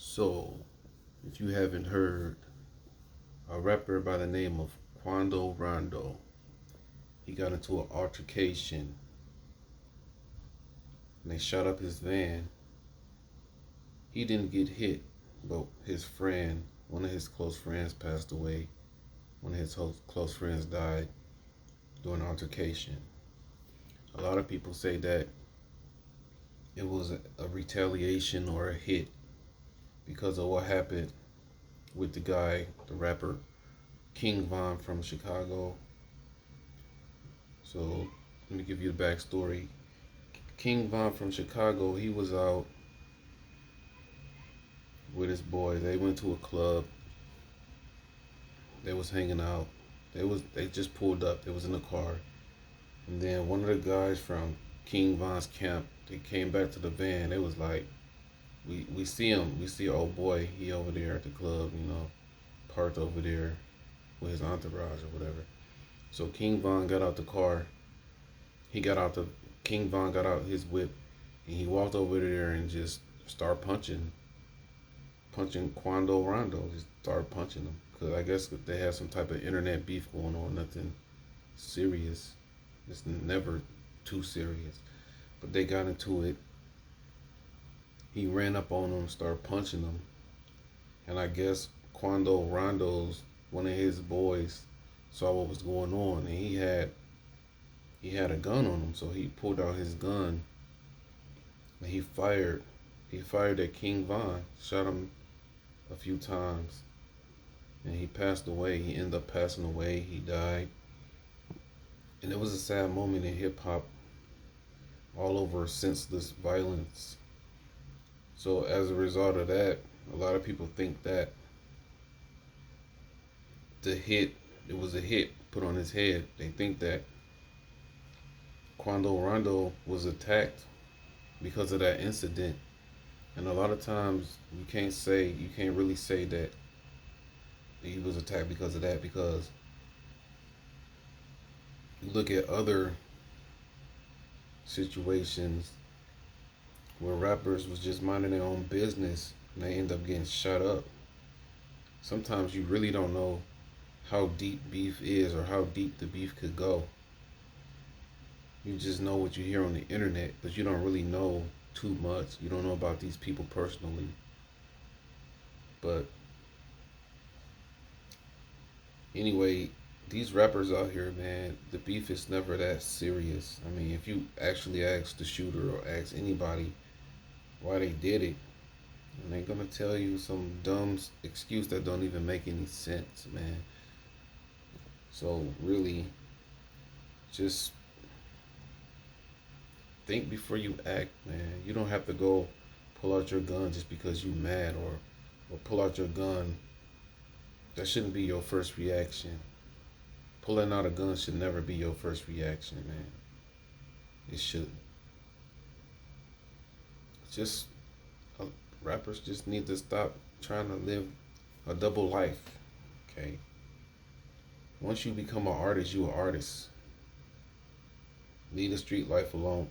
So, if you haven't heard, a rapper by the name of Quando Rondo, he got into an altercation and they shot up his van. He didn't get hit, but his friend, one of his close friends, passed away. One of his close friends died during the altercation. A lot of people say that it was a retaliation or a hit because of what happened with the guy, the rapper King Von from Chicago. So let me give you the backstory. King Von from Chicago, he was out with his boys. They went to a club. They was hanging out. They just pulled up. They was in the car. And then one of the guys from King Von's camp, they came back to the van. They was like, we see him. We see old boy. He over there at the club, parked over there with his entourage or whatever. So King Von got out the car. He got out the King Von got out his whip and he walked over there and just started punching Quando Rondo. Just started punching him because I guess they had some type of internet beef going on. Nothing serious. It's never too serious. But they got into it. He ran up on him, started punching him, and I guess Quando Rondo's one of his boys saw what was going on, and he had a gun on him, so he pulled out his gun and he fired. He fired at King Von, shot him a few times, and he passed away. He ended up passing away. He died. And it was a sad moment in hip hop all over senseless violence. So as a result of that, a lot of people think that the hit, it was a hit put on his head. They think that Quando Rondo was attacked because of that incident. And a lot of times you can't really say that he was attacked because of that because you look at other situations where rappers was just minding their own business and they end up getting shut up. Sometimes you really don't know how deep beef is or how deep the beef could go. You just know what you hear on the internet, but you don't really know too much. You don't know about these people personally. But anyway, these rappers out here, man, the beef is never that serious. I mean, if you actually ask the shooter or ask anybody why they did it, and they're gonna tell you some dumb excuse that don't even make any sense, man. So really, just think before you act, man. You don't have to go pull out your gun just because you mad or pull out your gun. That shouldn't be your first reaction. Pulling out a gun should never be your first reaction, man. It shouldn't. Just uh, rappers just need to stop trying to live a double life. Okay. Once you become an artist, you an artist. Leave the street life alone.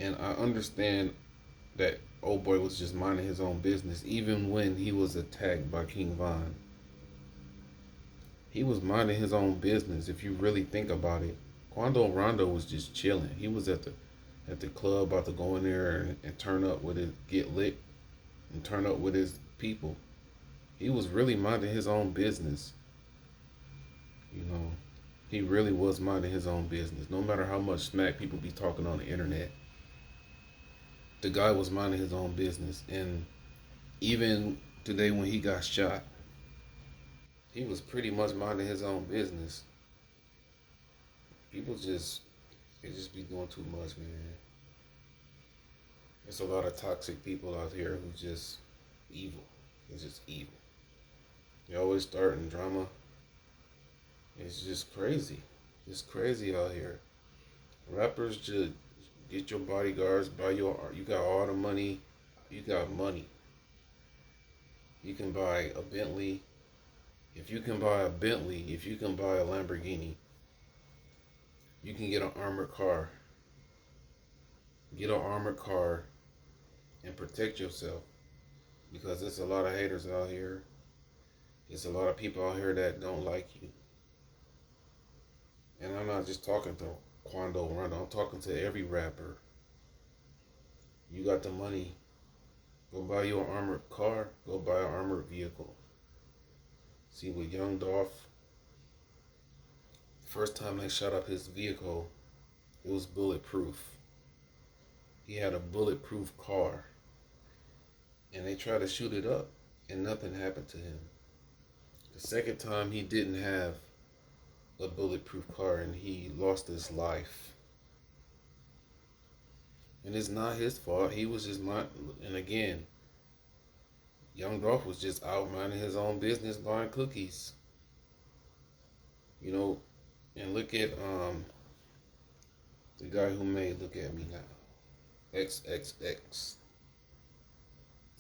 And I understand that old boy was just minding his own business, even when he was attacked by King Von. He was minding his own business. If you really think about it, Quando Rondo was just chilling. He was at the club, about to go in there and turn up with it, get lit, and turn up with his people. He was really minding his own business. You know, he really was minding his own business. No matter how much smack people be talking on the internet, the guy was minding his own business. And even today when he got shot, he was pretty much minding his own business. People just they just be doing too much, man. There's a lot of toxic people out here who just evil. It's just evil. They always starting drama. It's just crazy. It's crazy out here. Rappers just get your bodyguards, buy your art. You got all the money. You got money. You can buy a Bentley. If you can buy a Bentley, if you can buy a Lamborghini, you can get an armored car. Get an armored car and protect yourself because there's a lot of haters out here. There's a lot of people out here that don't like you. And I'm not just talking to Quando Rondo. I'm talking to every rapper. You got the money. Go buy you an armored car. Go buy an armored vehicle. See, with Young Dolph, first time they shot up his vehicle, it was bulletproof. He had a bulletproof car. And they tried to shoot it up, and nothing happened to him. The second time, he didn't have a bulletproof car, and he lost his life. And it's not his fault. He was just and again, Young Dolph was just out minding his own business, buying cookies. You know, and look at the guy who made Look at Me Now, XXX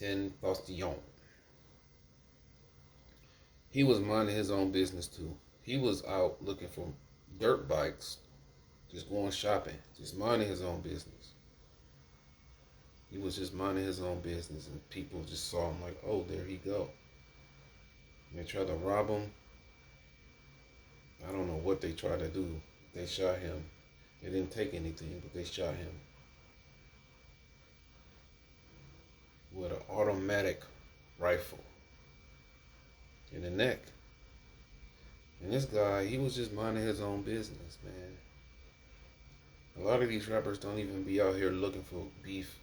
Tentacion. He was minding his own business too. He was out looking for dirt bikes, just going shopping, just minding his own business. He was just minding his own business, and people just saw him like, oh, there he go. And they tried to rob him. I don't know what they tried to do. They shot him. They didn't take anything, but they shot him with an automatic rifle in the neck. And this guy, he was just minding his own business, man. A lot of these rappers don't even be out here looking for beef,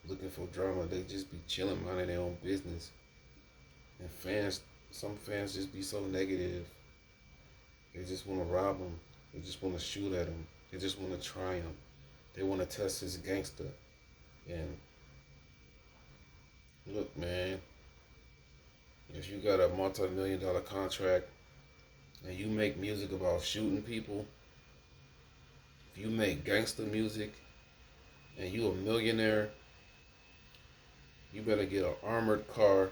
looking for drama. They just be chilling, minding their own business. And some fans just be so negative. They just want to rob him. They just want to shoot at him. They just want to try him. They want to test his gangster. And look, man, if you got a multi-million-dollar contract and you make music about shooting people, if you make gangster music and you a millionaire, you better get an armored car.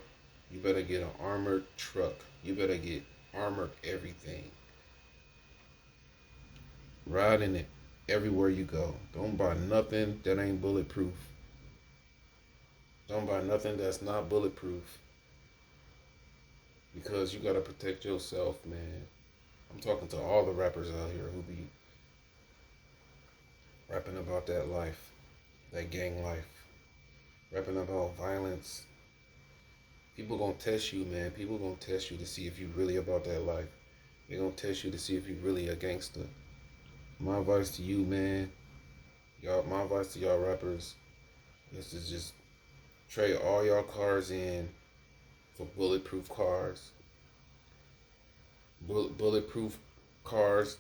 You better get an armored truck. You better get armored everything. Ride in it everywhere you go. Don't buy nothing that ain't bulletproof. Don't buy nothing that's not bulletproof. Because you gotta protect yourself, man. I'm talking to all the rappers out here who be rapping about that life, that gang life, rapping about violence. People gonna test you, man. People gonna test you to see if you really about that life. They gonna test you to see if you really a gangster. My advice to you, man, my advice to y'all rappers is to just trade all y'all cars in for bulletproof cars. Bulletproof cars.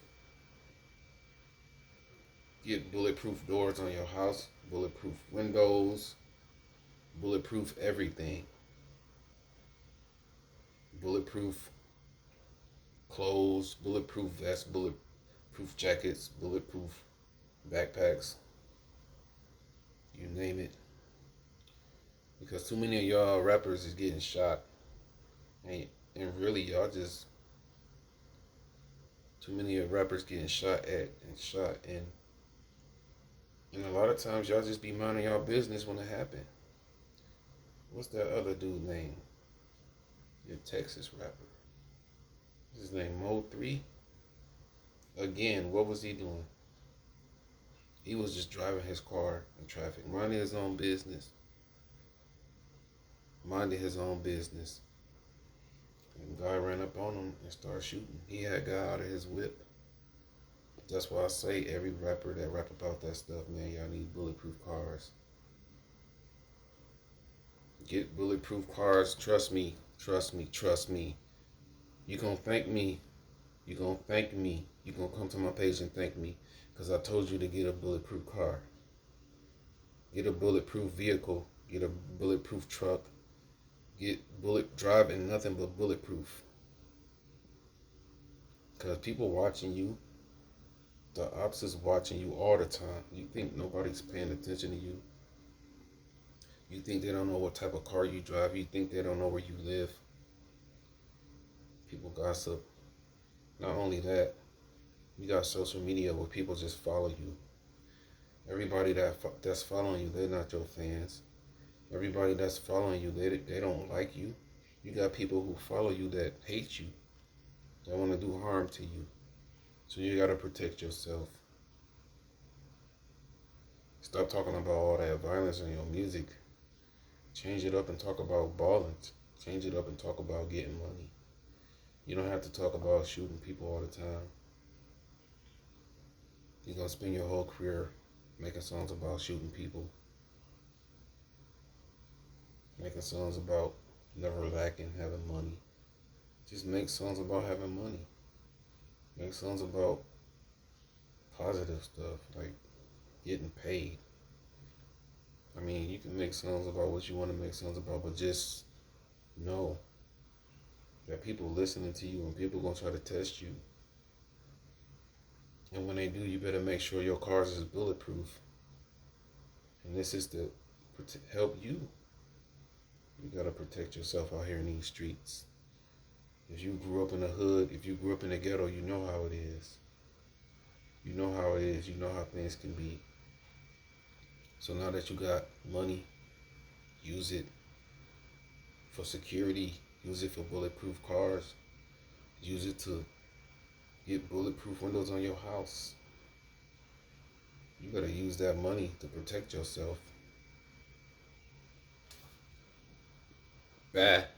Get bulletproof doors on your house, bulletproof windows, bulletproof everything. Bulletproof clothes, bulletproof vests, bulletproof jackets, bulletproof backpacks. You name it. Because too many of y'all rappers is getting shot. And really, y'all just... Too many of rappers getting shot at and shot. And a lot of times, y'all just be minding y'all business when it happen. What's that other dude name? Your Texas rapper. His name Mo3. Again, what was he doing? He was just driving his car in traffic, minding his own business. Minding his own business. And guy ran up on him and started shooting. He had a guy out of his whip. That's why I say every rapper that rap about that stuff, man, y'all need bulletproof cars. Get bulletproof cars. Trust me. Trust me. Trust me. You gonna thank me. You gonna thank me. You gonna come to my page and thank me. Because I told you to get a bulletproof car. Get a bulletproof vehicle. Get a bulletproof truck. Get driving nothing but bulletproof. Because people watching you. The ops is watching you all the time. You think nobody's paying attention to you. You think they don't know what type of car you drive. You think they don't know where you live. People gossip. Not only that, you got social media where people just follow you. Everybody that's following you, they're not your fans. Everybody that's following you, they don't like you. You got people who follow you that hate you, that want to do harm to you. So you gotta protect yourself. Stop talking about all that violence in your music. Change it up and talk about balling. Change it up and talk about getting money. You don't have to talk about shooting people all the time. You're gonna spend your whole career making songs about shooting people, making songs about never lacking, having money. Just make songs about having money. Make songs about positive stuff, like getting paid. I mean, you can make songs about what you want to make songs about, but just know that people listening to you and people gonna try to test you. And when they do, you better make sure your cars is bulletproof. And this is to help you. You gotta protect yourself out here in these streets. If you grew up in the hood, if you grew up in the ghetto, you know how it is. You know how it is. You know how things can be. So now that you got money, use it for security. Use it for bulletproof cars. Use it to get bulletproof windows on your house. You gotta use that money to protect yourself. Bye.